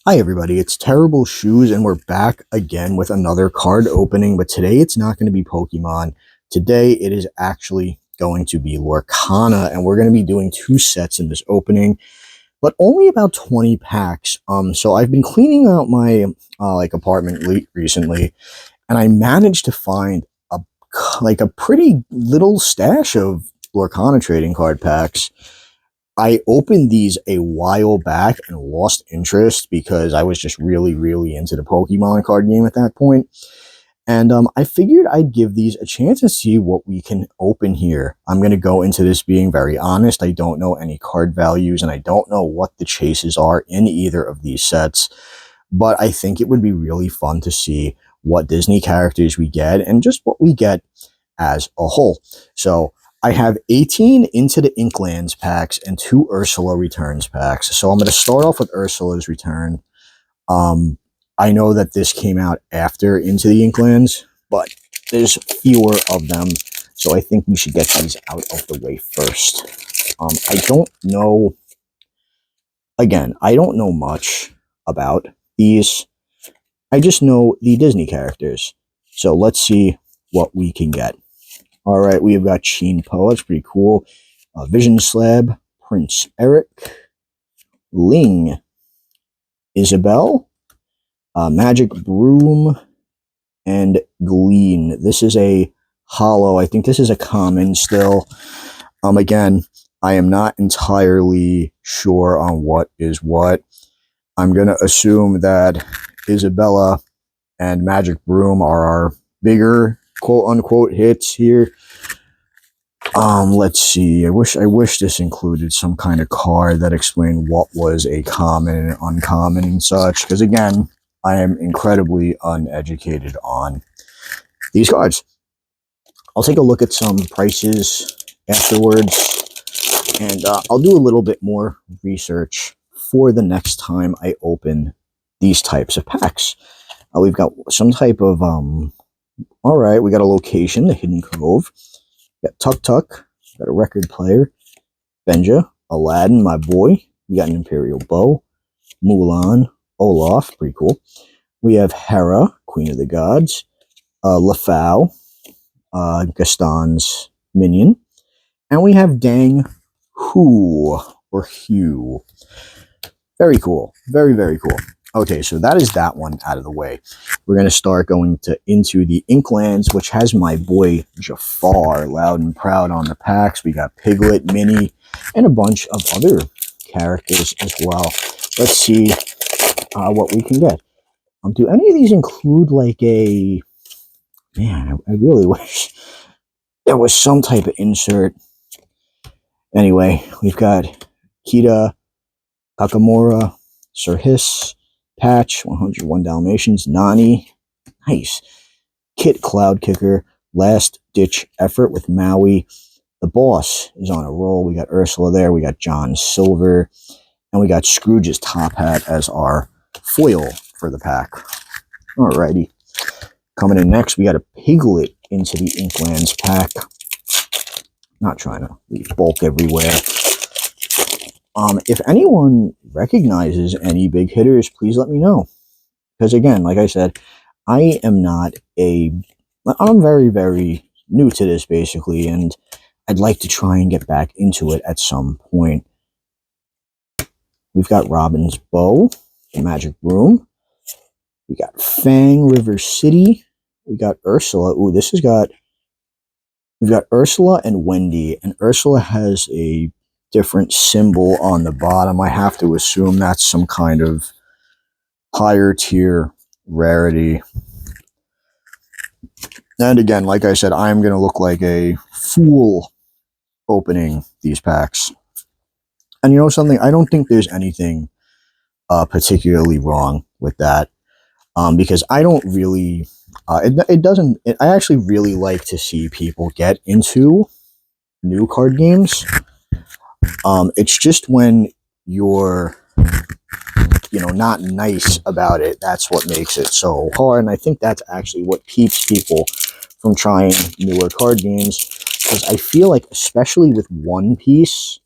Hi everybody, it's Terrible Shoes and we're back again with another card opening, but today it's not going to be Pokemon. Today it is actually going to be Lorcana, and we're going to be doing two sets in this opening, but only about 20 packs. So I've been cleaning out my apartment recently, and I managed to find a pretty little stash of Lorcana trading card packs. I opened these a while back and lost interest because I was just really into the Pokemon card game at that point. And I figured I'd give these a chance and see what we can open here. I'm going to go into this being very honest. I don't know any card values, and I don't know what the chases are in either of these sets. But I think it would be really fun to see what Disney characters we get and just what we get as a whole. So I have 18 Into the Inklands packs and 2 Ursula Returns packs. So I'm going to start off with Ursula's Return. I know that this came out after Into the Inklands, but there's fewer of them, so I think we should get these out of the way first. I don't know, again, I don't know much about these. I just know the Disney characters. So let's see what we can get. All right, we have got Sheen Poe. That's pretty cool. Vision Slab, Prince Eric, Ling, Isabelle, Magic Broom, and Glean. This is a holo. I think this is a common still. Again, I am not entirely sure on what is what. I'm going to assume that Isabella and Magic Broom are our bigger quote-unquote hits here. Let's see. I wish this included some kind of card that explained what was a common and uncommon and such, because again, I am incredibly uneducated on these cards. I'll take a look at some prices afterwards, and I'll do a little bit more research for the next time I open these types of packs. We've got some type of all right, we got a location, the Hidden Cove. We got Tuk Tuk. We got a record player. Benja, Aladdin, my boy. We got an Imperial Bow. Mulan, Olaf, pretty cool. We have Hera, Queen of the Gods. Lafau, Gaston's minion. And we have Dang Hu, or Hugh. Very cool. Very cool. Okay, so that is that one out of the way. We're going to start going into the Inklands, which has my boy Jafar loud and proud on the packs. We got Piglet, Minnie, and a bunch of other characters as well. Let's see what we can get. Do any of these include like a... Man, I really wish there was some type of insert. Anyway, we've got Kita, Kakamora, Sir Hiss, Patch, 101 Dalmatians, Nani, nice. Kit Cloud Kicker, Last Ditch Effort with Maui. The Boss is on a roll. We got Ursula there. We got John Silver. And we got Scrooge's Top Hat as our foil for the pack. Alrighty. Coming in next, we got a Piglet Into the Inklands pack. Not trying to leave bulk everywhere. If anyone recognizes any big hitters, please let me know. Because again, like I said, I am not I'm very new to this basically, and I'd like to try and get back into it at some point. We've got Robin's Bow, Magic Broom. We got Fang River City. We got Ursula. Ooh, we've got Ursula and Wendy, and Ursula has a different symbol on the bottom. I have to assume that's some kind of higher tier rarity. And again, like I said, I'm going to look like a fool opening these packs. And you know something? I don't think there's anything particularly wrong with that. Because I don't really... I actually really like to see people get into new card games. It's just when you're, not nice about it, that's what makes it so hard. And I think that's actually what keeps people from trying newer card games. Because I feel like, especially with One Piece,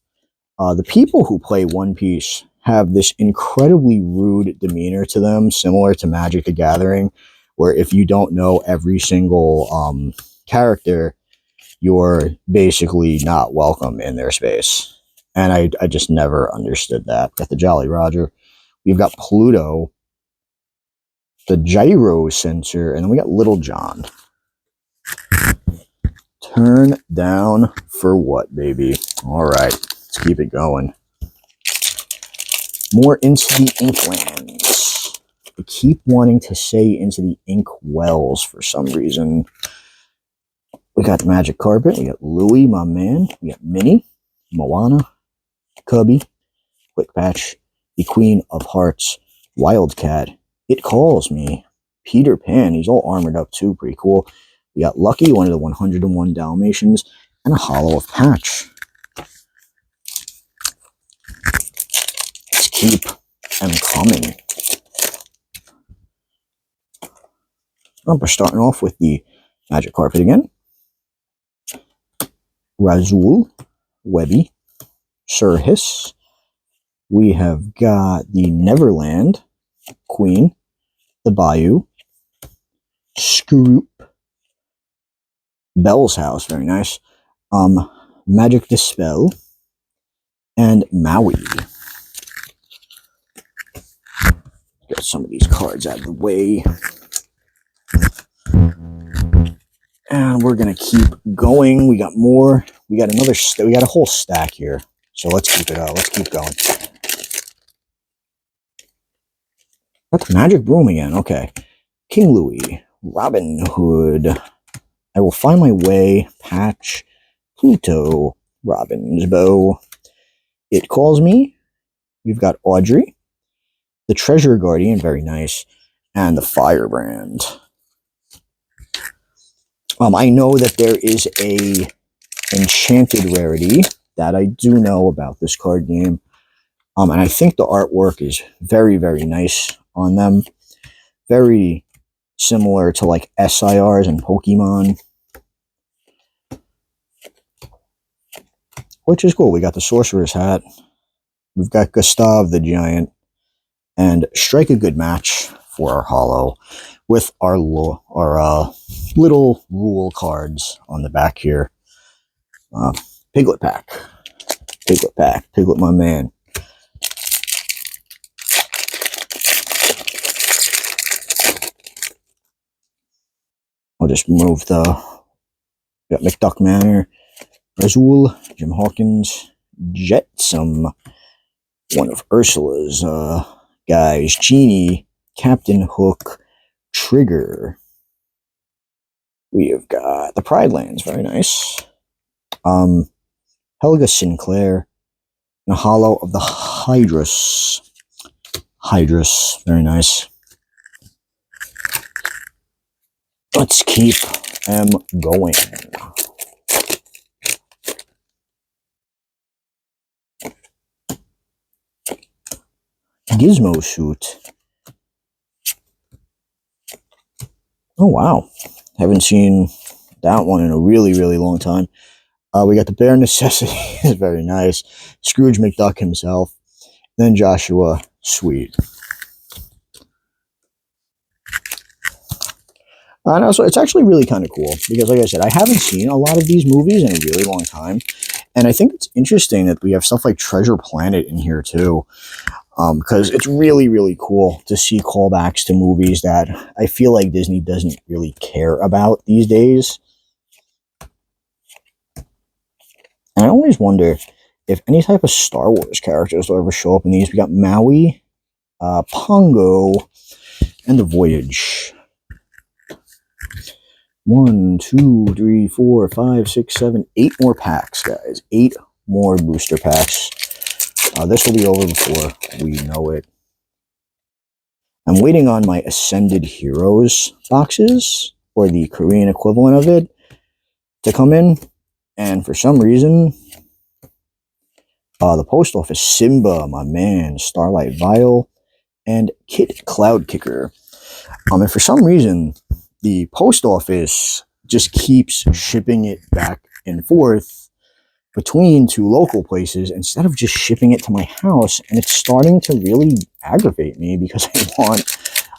the people who play One Piece have this incredibly rude demeanor to them, similar to Magic the Gathering, where if you don't know every single character, you're basically not welcome in their space. And I just never understood that. Got the Jolly Roger. We've got Pluto, the Gyro Sensor, and then we got Little John. Turn down for what, baby? All right, let's keep it going. More Into the Inklands. I keep wanting to say Into the Ink Wells for some reason. We got the Magic Carpet. We got Louie, my man. We got Minnie, Moana, Cubby, Quick Patch, the Queen of Hearts, Wildcat, It Calls Me, Peter Pan. He's all armored up too. Pretty cool. We got Lucky, one of the 101 Dalmatians, and a Hollow of Patch. Let's keep them coming. We're starting off with the Magic Carpet again. Razul, Webby, Sir Hiss. We have got the Neverland, Queen, the Bayou, Scroop, Bell's House, very nice, Magic Dispel, and Maui. Get some of these cards out of the way. And we're going to keep going. We got more. We got another, we got a whole stack here. So let's keep it up. Let's keep going. Got the Magic Broom again. Okay. King Louie, Robin Hood, I Will Find My Way, Patch, Pluto, Robin's Bow, It Calls Me. We've got Audrey, the Treasure Guardian, very nice, and the Firebrand. I know that there is a enchanted rarity that I do know about this card game. And I think the artwork is very, very nice on them. Very similar to like SIRs and Pokemon. Which is cool. We got the Sorcerer's Hat. We've got Gustav the Giant. And Strike a Good Match for our holo with our little rule cards on the back here. Piglet Pack. Piglet Pack. Piglet, my man. I'll just move the... Got McDuck Manor. Razul, Jim Hawkins, Jetsam, one of Ursula's guys, Genie, Captain Hook, Trigger. We have got the Pride Lands, very nice. Helga Sinclair, and a holo of the Hydrus. Hydrus, very nice. Let's keep them going. Gizmo Suit. Oh, wow. Haven't seen that one in a really, really long time. We got the Bare Necessities. Very nice. Scrooge McDuck himself. Then Joshua Sweet. And also, it's actually really kind of cool because, like I said, I haven't seen a lot of these movies in a really long time. And I think it's interesting that we have stuff like Treasure Planet in here, too. Because it's really, really cool to see callbacks to movies that I feel like Disney doesn't really care about these days. And I always wonder if any type of Star Wars characters will ever show up in these. We got Maui, Pongo, and The Voyage. 1, 2, 3, 4, 5, 6, 7, 8 more packs, guys. 8 more booster packs. This will be over before we know it. I'm waiting on my Ascended Heroes boxes, or the Korean equivalent of it, to come in. And for some reason, the post office, Simba, my man, Starlight Vial, and Kit Cloud Kicker. And for some reason, the post office just keeps shipping it back and forth between two local places instead of just shipping it to my house, and it's starting to really aggravate me because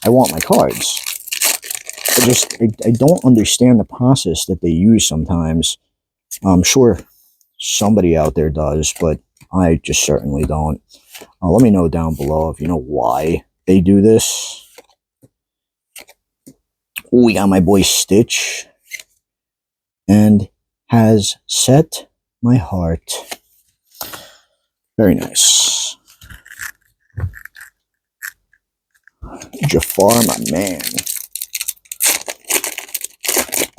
I want my cards. I don't understand the process that they use sometimes. I'm sure somebody out there does, but I just certainly don't. Let me know down below if you know why they do this. Ooh, we got my boy Stitch, and has set my heart. Very nice. Jafar, my man.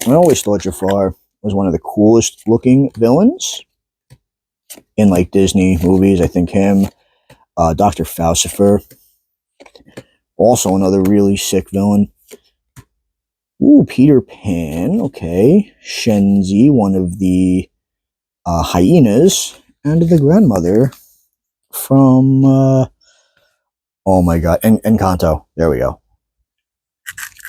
I always thought Jafar was one of the coolest looking villains in like Disney movies. I think him, Dr. Falcifer, also another really sick villain. Ooh, Peter Pan, okay. Shenzi, one of the hyenas, and the grandmother from, oh my god, Encanto. There we go.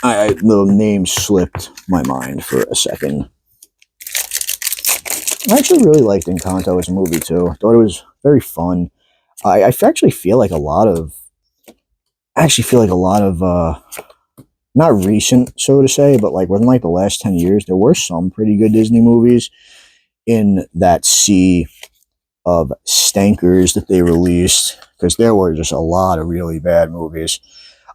The name slipped my mind for a second. I actually really liked Encanto as a movie too. I thought it was very fun. I actually feel like a lot of, not recent, so to say, but like within like the last 10 years, there were some pretty good Disney movies in that sea of stankers that they released, because there were just a lot of really bad movies.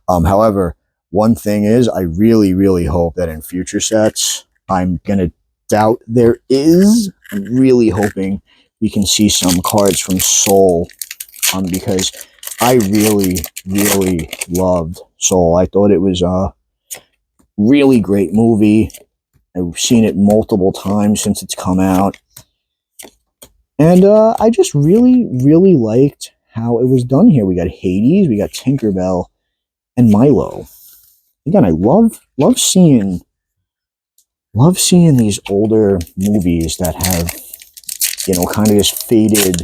However, one thing is, I really, really hope that in future sets, I'm going to doubt there is. I'm really hoping we can see some cards from Soul, because I really, really loved Soul. I thought it was a really great movie. I've seen it multiple times since it's come out. And I just really, really liked how it was done here. We got Hades, we got Tinkerbell, and Milo. Again, I love seeing these older movies that have, you know, kind of just faded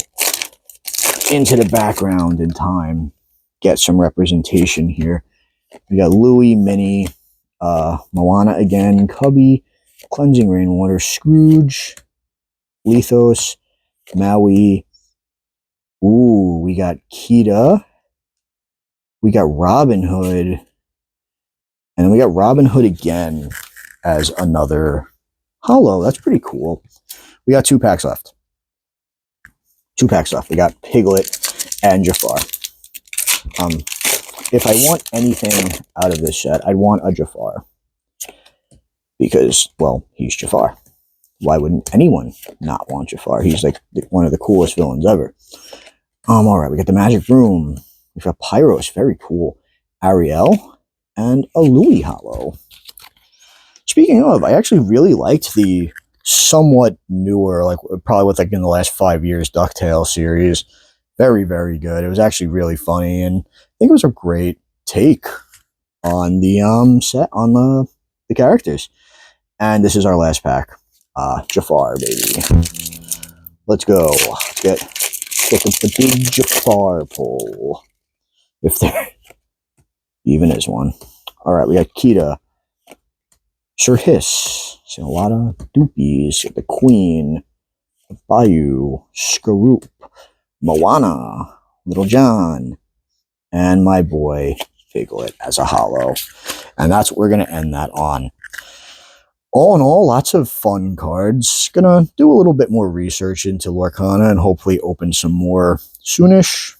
into the background in time. Get some representation here. We got Louie, Minnie, Moana again, Cubby, Cleansing Rainwater, Scrooge, Lethos, Maui. Ooh, we got Kita. We got Robin Hood. And then we got Robin Hood again as another holo. That's pretty cool. We got 2 packs left. 2 packs left. We got Piglet and Jafar. If I want anything out of this set, I'd want a Jafar. Because, well, he's Jafar. Why wouldn't anyone not want Jafar? He's like one of the coolest villains ever. Alright, we got the Magic Room. We've got Pyros, very cool. Ariel, and a Louis holo. Speaking of, I actually really liked the somewhat newer, like probably within the last 5 years, DuckTales series. Very, very good. It was actually really funny, and I think it was a great take on the set, on the characters. And this is our last pack. Jafar, baby. Let's go. Get the big Jafar pull. If there even is one. Alright, we got Kita. Sir Hiss. Seen a lot of doopies. Get the Queen. Bayou. Skaroop. Moana. Little John. And my boy Piglet as a holo. And that's what we're going to end that on. All in all, lots of fun cards. Gonna do a little bit more research into Lorcana and hopefully open some more soonish.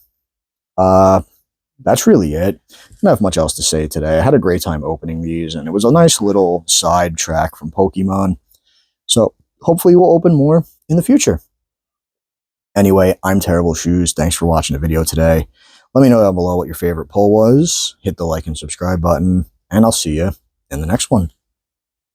That's really it. Don't have much else to say today. I had a great time opening these, and it was a nice little side track from Pokemon. So hopefully we'll open more in the future. Anyway, I'm Terrible Shoes. Thanks for watching the video today. Let me know down below what your favorite pull was. Hit the like and subscribe button, and I'll see you in the next one.